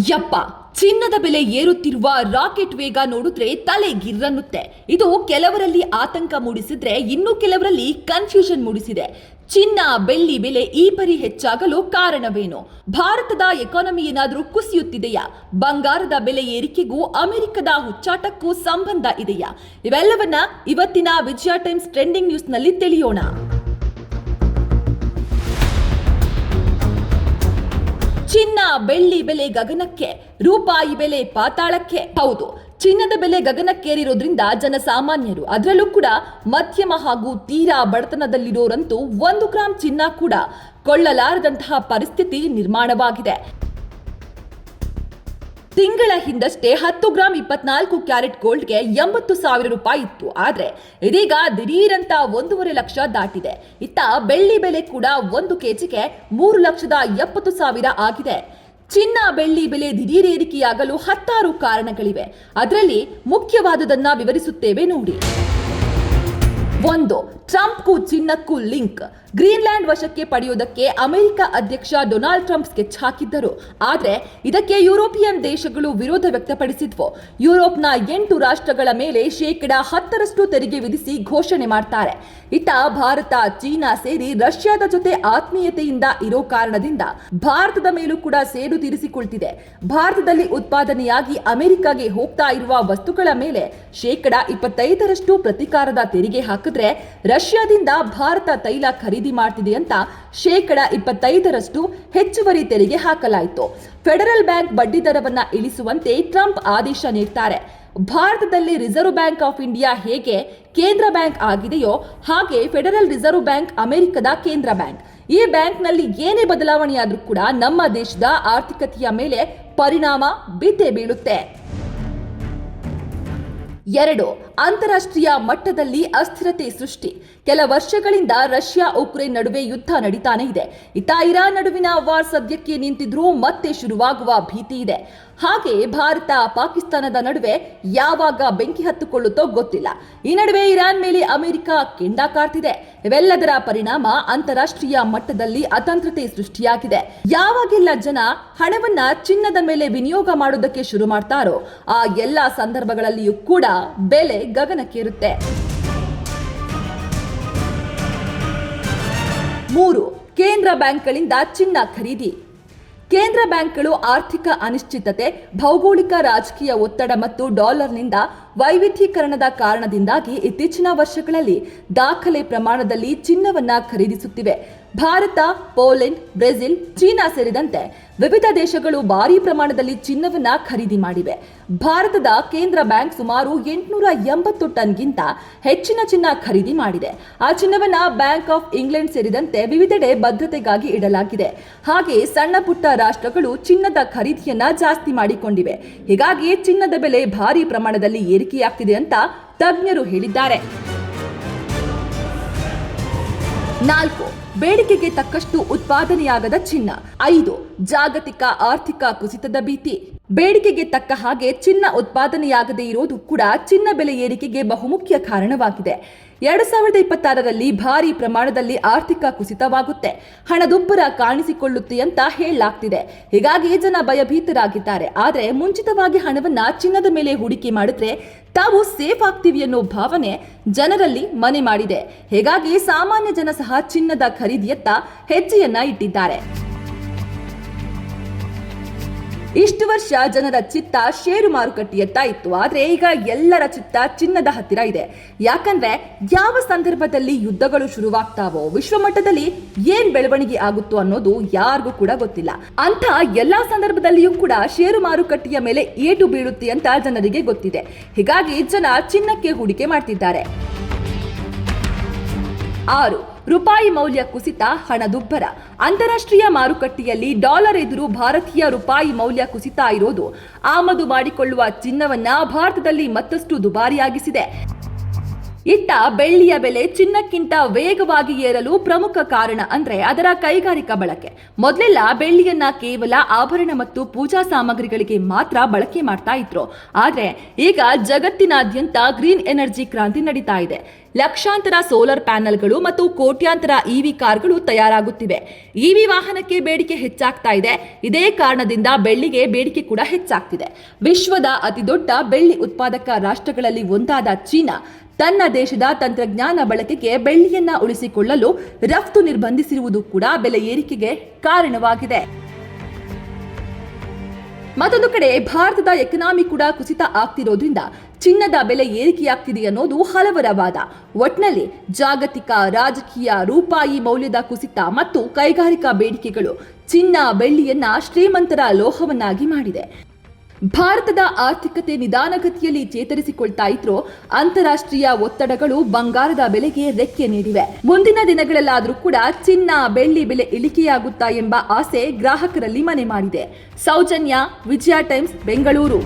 ಯಪ್ಪ, ಚಿನ್ನದ ಬೆಲೆ ಏರುತ್ತಿರುವ ರಾಕೆಟ್ ವೇಗ ನೋಡಿದ್ರೆ ತಲೆ ಗಿರ್ರನ್ನುತ್ತೆ. ಇದು ಕೆಲವರಲ್ಲಿ ಆತಂಕ ಮೂಡಿಸಿದ್ರೆ ಇನ್ನು ಕೆಲವರಲ್ಲಿ ಕನ್ಫ್ಯೂಷನ್ ಮೂಡಿಸಿದೆ. ಚಿನ್ನ ಬೆಳ್ಳಿ ಬೆಲೆ ಈ ಪರಿ ಹೆಚ್ಚಾಗಲು ಕಾರಣವೇನು? ಭಾರತದ ಎಕಾನಮಿ ಏನಾದರೂ ಕುಸಿಯುತ್ತಿದೆಯಾ? ಬಂಗಾರದ ಬೆಲೆ ಏರಿಕೆಗೂ ಅಮೆರಿಕದ ಹುಚ್ಚಾಟಕ್ಕೂ ಸಂಬಂಧ ಇದೆಯಾ? ಇವೆಲ್ಲವನ್ನ ಇವತ್ತಿನ ವಿಜಯ ಟೈಮ್ಸ್ ಟ್ರೆಂಡಿಂಗ್ ನ್ಯೂಸ್ ನಲ್ಲಿ ತಿಳಿಯೋಣ. ಚಿನ್ನ ಬೆಳ್ಳಿ ಬೆಲೆ ಗಗನಕ್ಕೆ, ರೂಪಾಯಿ ಬೆಲೆ ಪಾತಾಳಕ್ಕೆ. ಹೌದು, ಚಿನ್ನದ ಬೆಲೆ ಗಗನಕ್ಕೇರಿರೋದ್ರಿಂದ ಜನಸಾಮಾನ್ಯರು, ಅದರಲ್ಲೂ ಕೂಡ ಮಧ್ಯಮ ಹಾಗೂ ತೀರಾ ಬಡತನದಲ್ಲಿರೋರಂತೂ 1 ಗ್ರಾಂ ಚಿನ್ನ ಕೂಡ ಕೊಳ್ಳಲಾರದಂತಹ ಪರಿಸ್ಥಿತಿ ನಿರ್ಮಾಣವಾಗಿದೆ. ತಿಂಗಳ ಹಿಂದಷ್ಟೇ 10 ಗ್ರಾಂ 24 ಕ್ಯಾರೆಟ್ ಗೋಲ್ಡ್ಗೆ 80,000 ರೂಪಾಯಿ ಇತ್ತು. ಆದ್ರೆ ಇದೀಗ ದಿಢೀರಂತ 1.5 ಲಕ್ಷ ದಾಟಿದೆ. ಇತ್ತ ಬೆಳ್ಳಿ ಬೆಲೆ ಕೂಡ 1 ಕೆಜಿಗೆ 3,70,000 ಆಗಿದೆ. ಚಿನ್ನ ಬೆಳ್ಳಿ ಬೆಲೆ ದಿಢೀರ್ ಏರಿಕೆಯಾಗಲು 10 ಕಾರಣಗಳಿವೆ. ಅದರಲ್ಲಿ ಮುಖ್ಯವಾದುದನ್ನ ವಿವರಿಸುತ್ತೇವೆ ನೋಡಿ. 1. ಟ್ರಂಪ್ಗೂ ಚಿನ್ನಕ್ಕೂ ಲಿಂಕ್. ಗ್ರೀನ್ಲ್ಯಾಂಡ್ ವಶಕ್ಕೆ ಪಡೆಯುವುದಕ್ಕೆ ಅಮೆರಿಕ ಅಧ್ಯಕ್ಷ ಡೊನಾಲ್ಡ್ ಟ್ರಂಪ್ ಸ್ಕೆಚ್ ಹಾಕಿದ್ದರು. ಆದರೆ ಇದಕ್ಕೆ ಯುರೋಪಿಯನ್ ದೇಶಗಳು ವಿರೋಧ ವ್ಯಕ್ತಪಡಿಸಿದ್ವು. ಯುರೋಪ್ನ 8 ರಾಷ್ಟ್ರಗಳ ಮೇಲೆ ಶೇಕಡ 10% ತೆರಿಗೆ ವಿಧಿಸಿ ಘೋಷಣೆ ಮಾಡ್ತಾರೆ. ಇತ್ತ ಭಾರತ, ಚೀನಾ ಸೇರಿ ರಷ್ಯಾದ ಜೊತೆ ಆತ್ಮೀಯತೆಯಿಂದ ಇರೋ ಕಾರಣದಿಂದ ಭಾರತದ ಮೇಲೂ ಕೂಡ ಸೇಡು ತೀರಿಸಿಕೊಳ್ತಿದೆ. ಭಾರತದಲ್ಲಿ ಉತ್ಪಾದನೆಯಾಗಿ ಅಮೆರಿಕಾಗೆ ಹೋಗ್ತಾ ಇರುವ ವಸ್ತುಗಳ ಮೇಲೆ ಶೇಕಡ 25% ಪ್ರತಿಕಾರದ ತೆರಿಗೆ ಹಾಕಿದ್ರೆ ರಷ್ಯಾದಿಂದ ಭಾರತ ತೈಲ ಖರೀದಿ ಮಾಡ್ತಿದೆ ಅಂತ ಶೇಕಡ 25% ಹೆಚ್ಚುವರಿ ತೆರಿಗೆ ಹಾಕಲಾಯಿತು. ಫೆಡರಲ್ ಬ್ಯಾಂಕ್ ಬಡ್ಡಿ ದರವನ್ನ ಇಳಿಸುವಂತೆ ಟ್ರಂಪ್ ಆದೇಶ ನೀಡ್ತಾರೆ. ಭಾರತದಲ್ಲಿ ರಿಸರ್ವ್ ಬ್ಯಾಂಕ್ ಆಫ್ ಇಂಡಿಯಾ ಹೇಗೆ ಕೇಂದ್ರ ಬ್ಯಾಂಕ್ ಆಗಿದೆಯೋ ಹಾಗೆ ಫೆಡರಲ್ ರಿಸರ್ವ್ ಬ್ಯಾಂಕ್ ಅಮೆರಿಕದ ಕೇಂದ್ರ ಬ್ಯಾಂಕ್. ಈ ಬ್ಯಾಂಕ್ನಲ್ಲಿ ಏನೇ ಬದಲಾವಣೆಯಾದ್ರೂ ಕೂಡ ನಮ್ಮ ದೇಶದ ಆರ್ಥಿಕತೆಯ ಮೇಲೆ ಪರಿಣಾಮ ಬಿದ್ದೇ ಬೀಳುತ್ತೆ. 2. ಅಂತಾರಾಷ್ಟ್ರೀಯ ಮಟ್ಟದಲ್ಲಿ ಅಸ್ಥಿರತೆ ಸೃಷ್ಟಿ. ಕೆಲ ವರ್ಷಗಳಿಂದ ರಷ್ಯಾ ಉಕ್ರೇನ್ ನಡುವೆ ಯುದ್ಧ ನಡೀತಾನೆ ಇದೆ. ಇತ್ತ ಇರಾನ್ ನಡುವಿನ ವಾರ್ ಸದ್ಯಕ್ಕೆ ನಿಂತಿದ್ರೂ ಮತ್ತೆ ಶುರುವಾಗುವ ಭೀತಿ ಇದೆ. ಹಾಗೆ ಭಾರತ ಪಾಕಿಸ್ತಾನದ ನಡುವೆ ಯಾವಾಗ ಬೆಂಕಿ ಹತ್ತುಕೊಳ್ಳುತ್ತೋ ಗೊತ್ತಿಲ್ಲ. ಈ ನಡುವೆ ಇರಾನ್ ಮೇಲೆ ಅಮೆರಿಕ ಕೆಂಡ ಕಾರ್ತಿದೆ. ಇವೆಲ್ಲದರ ಪರಿಣಾಮ ಅಂತಾರಾಷ್ಟ್ರೀಯ ಮಟ್ಟದಲ್ಲಿ ಅತಂತ್ರತೆ ಸೃಷ್ಟಿಯಾಗಿದೆ. ಯಾವಾಗೆಲ್ಲ ಜನ ಹಣವನ್ನ ಚಿನ್ನದ ಮೇಲೆ ವಿನಿಯೋಗ ಮಾಡೋದಕ್ಕೆ ಶುರು ಮಾಡ್ತಾರೋ ಆ ಎಲ್ಲಾ ಸಂದರ್ಭಗಳಲ್ಲಿಯೂ ಕೂಡ ಬೆಲೆ ಗಗನಕ್ಕೇರುತ್ತೆ. 3. ಕೇಂದ್ರ ಬ್ಯಾಂಕ್ಗಳಿಂದ ಚಿನ್ನ ಖರೀದಿ. ಕೇಂದ್ರ ಬ್ಯಾಂಕ್ಗಳು ಆರ್ಥಿಕ ಅನಿಶ್ಚಿತತೆ, ಭೌಗೋಳಿಕ ರಾಜಕೀಯ ಒತ್ತಡ ಮತ್ತು ಡಾಲರ್ನಿಂದ ವೈವಿಧ್ಯೀಕರಣದ ಕಾರಣದಿಂದಾಗಿ ಇತ್ತೀಚಿನ ವರ್ಷಗಳಲ್ಲಿ ದಾಖಲೆ ಪ್ರಮಾಣದಲ್ಲಿ ಚಿನ್ನವನ್ನ ಖರೀದಿಸುತ್ತಿವೆ. ಭಾರತ, ಪೋಲೆಂಡ್, ಬ್ರೆಜಿಲ್, ಚೀನಾ ಸೇರಿದಂತೆ ವಿವಿಧ ದೇಶಗಳು ಭಾರೀ ಪ್ರಮಾಣದಲ್ಲಿ ಚಿನ್ನವನ್ನ ಖರೀದಿ ಮಾಡಿವೆ. ಭಾರತದ ಕೇಂದ್ರ ಬ್ಯಾಂಕ್ ಸುಮಾರು 880 ಟನ್ಗಿಂತ ಹೆಚ್ಚಿನ ಚಿನ್ನ ಖರೀದಿ ಮಾಡಿದೆ. ಆ ಚಿನ್ನವನ್ನ ಬ್ಯಾಂಕ್ ಆಫ್ ಇಂಗ್ಲೆಂಡ್ ಸೇರಿದಂತೆ ವಿವಿಧೆಡೆ ಭದ್ರತೆಗಾಗಿ ಇಡಲಾಗಿದೆ. ಹಾಗೆ ಸಣ್ಣ ಪುಟ್ಟ ರಾಷ್ಟ್ರಗಳು ಚಿನ್ನದ ಖರೀದಿಯನ್ನ ಜಾಸ್ತಿ ಮಾಡಿಕೊಂಡಿವೆ. ಹೀಗಾಗಿ ಚಿನ್ನದ ಬೆಲೆ ಭಾರೀ ಪ್ರಮಾಣದಲ್ಲಿ ಏರಿಕೆಯಾಗ್ತಿದೆ ಅಂತ ತಜ್ಞರು ಹೇಳಿದ್ದಾರೆ. 4. ಬೇಡಿಕೆಗೆ ತಕ್ಕಷ್ಟು ಉತ್ಪಾದನೆಯಾಗದ ಚಿನ್ನ. 5. ಜಾಗತಿಕ ಆರ್ಥಿಕ ಕುಸಿತದ ಭೀತಿ. ಬೇಡಿಕೆಗೆ ತಕ್ಕ ಹಾಗೆ ಚಿನ್ನ ಉತ್ಪಾದನೆಯಾಗದೇ ಇರೋದು ಕೂಡ ಚಿನ್ನ ಬೆಲೆ ಏರಿಕೆಗೆ ಬಹುಮುಖ್ಯ ಕಾರಣವಾಗಿದೆ. 2026ರಲ್ಲಿ ಭಾರಿ ಪ್ರಮಾಣದಲ್ಲಿ ಆರ್ಥಿಕ ಕುಸಿತವಾಗುತ್ತೆ, ಹಣದುಬ್ಬರ ಕಾಣಿಸಿಕೊಳ್ಳುತ್ತೆ ಅಂತ ಹೇಳಲಾಗ್ತಿದೆ. ಹೀಗಾಗಿ ಜನ ಭಯಭೀತರಾಗಿದ್ದಾರೆ. ಆದರೆ ಮುಂಚಿತವಾಗಿ ಹಣವನ್ನ ಚಿನ್ನದ ಮೇಲೆ ಹೂಡಿಕೆ ಮಾಡಿದ್ರೆ ತಾವು ಸೇಫ್ ಆಗ್ತೀವಿ ಅನ್ನೋ ಭಾವನೆ ಜನರಲ್ಲಿ ಮನೆ ಮಾಡಿದೆ. ಹೀಗಾಗಿ ಸಾಮಾನ್ಯ ಜನ ಸಹ ಚಿನ್ನದ ಖರೀದಿಯತ್ತ ಹೆಜ್ಜೆಯನ್ನ ಇಟ್ಟಿದ್ದಾರೆ. ಇಷ್ಟು ವರ್ಷ ಜನರ ಚಿತ್ತ ಷೇರು ಮಾರುಕಟ್ಟೆಯತ್ತ ಇತ್ತು. ಆದ್ರೆ ಈಗ ಎಲ್ಲರ ಚಿತ್ತ ಚಿನ್ನದ ಹತ್ತಿರ ಇದೆ. ಯಾಕಂದ್ರೆ ಯಾವ ಸಂದರ್ಭದಲ್ಲಿ ಯುದ್ಧಗಳು ಶುರುವಾಗ್ತಾವೋ, ವಿಶ್ವಮಟ್ಟದಲ್ಲಿ ಏನ್ ಬೆಳವಣಿಗೆ ಆಗುತ್ತೋ ಅನ್ನೋದು ಯಾರಿಗೂ ಕೂಡ ಗೊತ್ತಿಲ್ಲ. ಅಂತ ಎಲ್ಲಾ ಸಂದರ್ಭದಲ್ಲಿಯೂ ಕೂಡ ಷೇರು ಮಾರುಕಟ್ಟೆಯ ಮೇಲೆ ಏಟು ಬೀಳುತ್ತೆ ಅಂತ ಜನರಿಗೆ ಗೊತ್ತಿದೆ. ಹೀಗಾಗಿ ಜನ ಚಿನ್ನಕ್ಕೆ ಹೂಡಿಕೆ ಮಾಡ್ತಿದ್ದಾರೆ. 6. ರೂಪಾಯಿ ಮೌಲ್ಯ ಕುಸಿತ, ಹಣದುಬ್ಬರ. ಅಂತಾರಾಷ್ಟ್ರೀಯ ಮಾರುಕಟ್ಟೆಯಲ್ಲಿ ಡಾಲರ್ ಎದುರು ಭಾರತೀಯ ರೂಪಾಯಿ ಮೌಲ್ಯ ಕುಸಿತ ಇರೋದು ಆಮದು ಮಾಡಿಕೊಳ್ಳುವ ಚಿನ್ನವನ್ನ ಭಾರತದಲ್ಲಿ ಮತ್ತಷ್ಟು ದುಬಾರಿಯಾಗಿಸಿದೆ. ಇತ್ತ ಬೆಳ್ಳಿಯ ಬೆಲೆ ಚಿನ್ನಕ್ಕಿಂತ ವೇಗವಾಗಿ ಏರಲು ಪ್ರಮುಖ ಕಾರಣ ಅಂದ್ರೆ ಅದರ ಕೈಗಾರಿಕಾ ಬಳಕೆ. ಮೊದಲೆಲ್ಲ ಬೆಳ್ಳಿಯನ್ನ ಕೇವಲ ಆಭರಣ ಮತ್ತು ಪೂಜಾ ಸಾಮಗ್ರಿಗಳಿಗೆ ಮಾತ್ರ ಬಳಕೆ ಮಾಡ್ತಾ ಇದ್ರು. ಆದ್ರೆ ಈಗ ಜಗತ್ತಿನಾದ್ಯಂತ ಗ್ರೀನ್ ಎನರ್ಜಿ ಕ್ರಾಂತಿ ನಡೀತಾ ಇದೆ. ಲಕ್ಷಾಂತರ ಸೋಲಾರ್ ಪ್ಯಾನೆಲ್ಗಳು ಮತ್ತು ಕೋಟ್ಯಾಂತರ ಇವಿ ಕಾರ್ಗಳು ತಯಾರಾಗುತ್ತಿವೆ. ಇವಿ ವಾಹನಕ್ಕೆ ಬೇಡಿಕೆ ಹೆಚ್ಚಾಗ್ತಾ ಇದೆ. ಇದೇ ಕಾರಣದಿಂದ ಬೆಳ್ಳಿಗೆ ಬೇಡಿಕೆ ಕೂಡ ಹೆಚ್ಚಾಗ್ತಿದೆ. ವಿಶ್ವದ ಅತಿದೊಡ್ಡ ಬೆಳ್ಳಿ ಉತ್ಪಾದಕ ರಾಷ್ಟ್ರಗಳಲ್ಲಿ ಒಂದಾದ ಚೀನಾ ತನ್ನ ದೇಶದ ತಂತ್ರಜ್ಞಾನ ಬಳಕೆಗೆ ಬೆಳ್ಳಿಯನ್ನ ಉಳಿಸಿಕೊಳ್ಳಲು ರಫ್ತು ನಿರ್ಬಂಧಿಸಿರುವುದು ಕೂಡ ಬೆಲೆ ಏರಿಕೆಗೆ ಕಾರಣವಾಗಿದೆ. ಮತ್ತೊಂದು ಕಡೆ ಭಾರತದ ಎಕನಾಮಿ ಕೂಡ ಕುಸಿತ ಆಗ್ತಿರೋದ್ರಿಂದ ಚಿನ್ನದ ಬೆಲೆ ಏರಿಕೆಯಾಗ್ತಿದೆ ಅನ್ನೋದು ಹಲವರ ವಾದ. ಒಟ್ನಲ್ಲಿ ಜಾಗತಿಕ ರಾಜಕೀಯ, ರೂಪಾಯಿ ಮೌಲ್ಯದ ಕುಸಿತ ಮತ್ತು ಕೈಗಾರಿಕಾ ಬೇಡಿಕೆಗಳು ಚಿನ್ನ ಬೆಳ್ಳಿಯನ್ನ ಶ್ರೀಮಂತರ ಲೋಹವನ್ನಾಗಿ ಮಾಡಿದೆ. ಭಾರತದ ಆರ್ಥಿಕತೆ ನಿಧಾನಗತಿಯಲ್ಲಿ ಚೇತರಿಸಿಕೊಳ್ತಾ ಇದ್ರೂ ಅಂತಾರಾಷ್ಟ್ರೀಯ ಒತ್ತಡಗಳು ಬಂಗಾರದ ಬೆಲೆಗೆ ರೆಕ್ಕೆ ನೀಡಿವೆ. ಮುಂದಿನ ದಿನಗಳಲ್ಲಾದರೂ ಕೂಡ ಚಿನ್ನ ಬೆಳ್ಳಿ ಬೆಲೆ ಇಳಿಕೆಯಾಗುತ್ತಾ ಎಂಬ ಆಸೆ ಗ್ರಾಹಕರಲ್ಲಿ ಮನೆ ಮಾಡಿದೆ. ಸೌಜನ್ಯ, ವಿಜಯ ಟೈಮ್ಸ್, ಬೆಂಗಳೂರು.